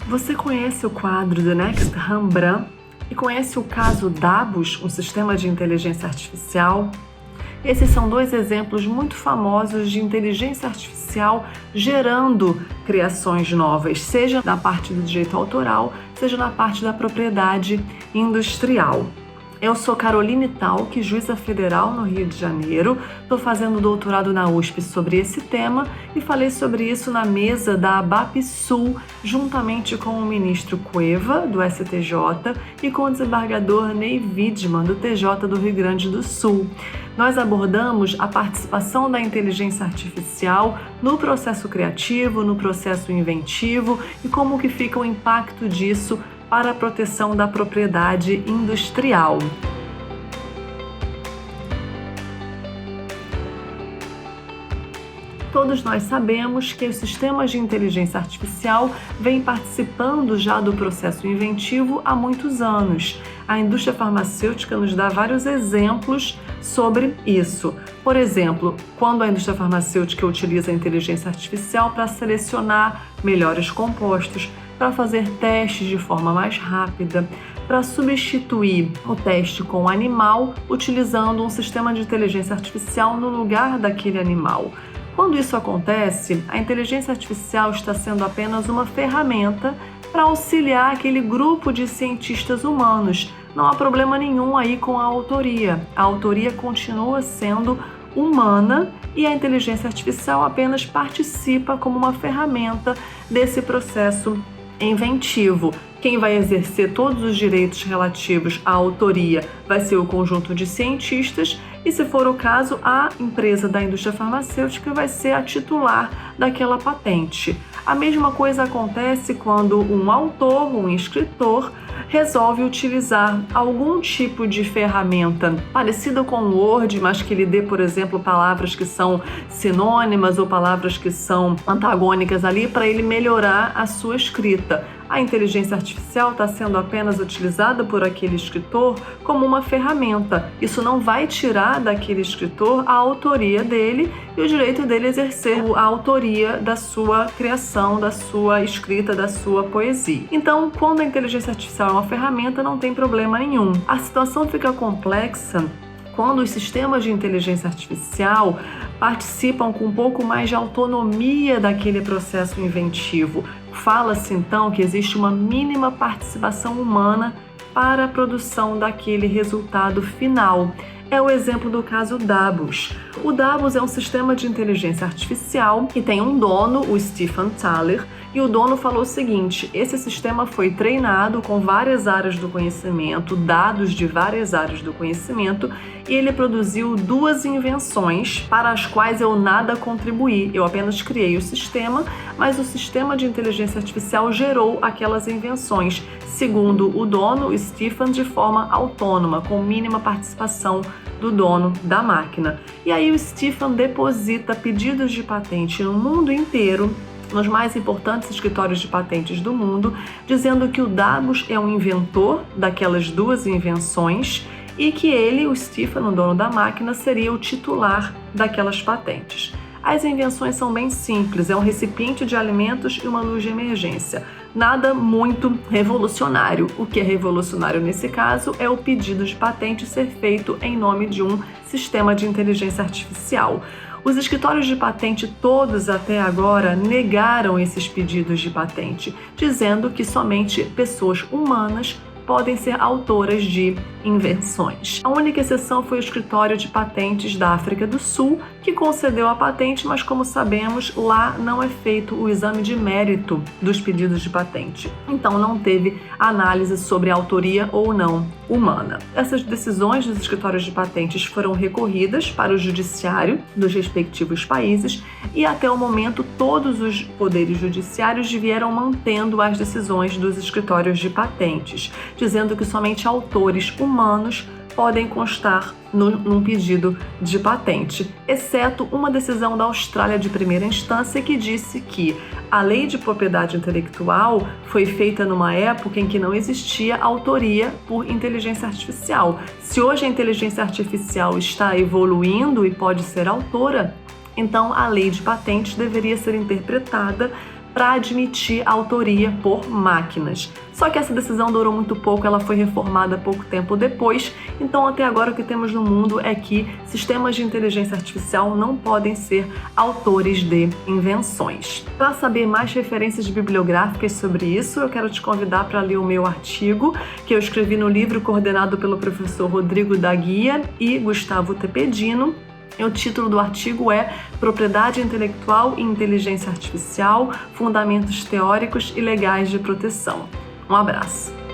Você conhece o quadro The Next Rembrandt e conhece o caso Dabus, um sistema de inteligência artificial? Esses são dois exemplos muito famosos de inteligência artificial gerando criações novas, seja na parte do direito autoral, seja na parte da propriedade industrial. Eu sou Caroline Talck, juíza federal no Rio de Janeiro. Estou fazendo doutorado na USP sobre esse tema e falei sobre isso na mesa da ABAP-Sul, juntamente com o ministro Cueva, do STJ, e com o desembargador Ney Widmann, do TJ do Rio Grande do Sul. Nós abordamos a participação da inteligência artificial no processo criativo, no processo inventivo e como que fica o impacto disso para a proteção da propriedade industrial. Todos nós sabemos que os sistemas de inteligência artificial vêm participando já do processo inventivo há muitos anos. A indústria farmacêutica nos dá vários exemplos sobre isso. Por exemplo, quando a indústria farmacêutica utiliza a inteligência artificial para selecionar melhores compostos, para fazer testes de forma mais rápida, para substituir o teste com o animal, utilizando um sistema de inteligência artificial no lugar daquele animal. Quando isso acontece, a inteligência artificial está sendo apenas uma ferramenta para auxiliar aquele grupo de cientistas humanos. Não há problema nenhum aí com a autoria. A autoria continua sendo humana e a inteligência artificial apenas participa como uma ferramenta desse processo inventivo. Quem vai exercer todos os direitos relativos à autoria vai ser o conjunto de cientistas e, se for o caso, a empresa da indústria farmacêutica vai ser a titular daquela patente. A mesma coisa acontece quando um autor, um escritor, resolve utilizar algum tipo de ferramenta parecida com o Word, mas que lhe dê, por exemplo, palavras que são sinônimas ou palavras que são antagônicas ali para ele melhorar a sua escrita. A inteligência artificial está sendo apenas utilizada por aquele escritor como uma ferramenta. Isso não vai tirar daquele escritor a autoria dele e o direito dele exercer a autoria da sua criação, da sua escrita, da sua poesia. Então, quando a inteligência artificial é uma ferramenta, não tem problema nenhum. A situação fica complexa quando os sistemas de inteligência artificial participam com um pouco mais de autonomia daquele processo inventivo. Fala-se então que existe uma mínima participação humana para a produção daquele resultado final. É o exemplo do caso Dabus. O Dabus é um sistema de inteligência artificial que tem um dono, o Stephen Thaler, e o dono falou o seguinte: esse sistema foi treinado com várias áreas do conhecimento, dados de várias áreas do conhecimento, e ele produziu 2 invenções para as quais eu nada contribuí. Eu apenas criei o sistema, mas o sistema de inteligência artificial gerou aquelas invenções, segundo o dono, o Stephen, de forma autônoma, com mínima participação do dono da máquina. E aí o Stephen deposita pedidos de patente no mundo inteiro, nos mais importantes escritórios de patentes do mundo, dizendo que o Dabus é um inventor daquelas 2 invenções e que ele, o Stephen, o dono da máquina, seria o titular daquelas patentes. As invenções são bem simples, é um recipiente de alimentos e uma luz de emergência. Nada muito revolucionário. O que é revolucionário nesse caso é o pedido de patente ser feito em nome de um sistema de inteligência artificial. Os escritórios de patente todos até agora negaram esses pedidos de patente, dizendo que somente pessoas humanas podem ser autoras de invenções. A única exceção foi o escritório de patentes da África do Sul, que concedeu a patente, mas como sabemos, lá não é feito o exame de mérito dos pedidos de patente. Então não teve análise sobre a autoria ou não humana. Essas decisões dos escritórios de patentes foram recorridas para o judiciário dos respectivos países e até o momento todos os poderes judiciários vieram mantendo as decisões dos escritórios de patentes, dizendo que somente autores humanos podem constar num pedido de patente, exceto uma decisão da Austrália de primeira instância que disse que a lei de propriedade intelectual foi feita numa época em que não existia autoria por inteligência artificial. Se hoje a inteligência artificial está evoluindo e pode ser autora, então a lei de patentes deveria ser interpretada para admitir a autoria por máquinas. Só que essa decisão durou muito pouco, ela foi reformada pouco tempo depois, então até agora o que temos no mundo é que sistemas de inteligência artificial não podem ser autores de invenções. Para saber mais referências bibliográficas sobre isso, eu quero te convidar para ler o meu artigo, que eu escrevi no livro coordenado pelo professor Rodrigo da Guia e Gustavo Tepedino. O título do artigo é Propriedade Intelectual e Inteligência Artificial, Fundamentos Teóricos e Legais de Proteção. Um abraço!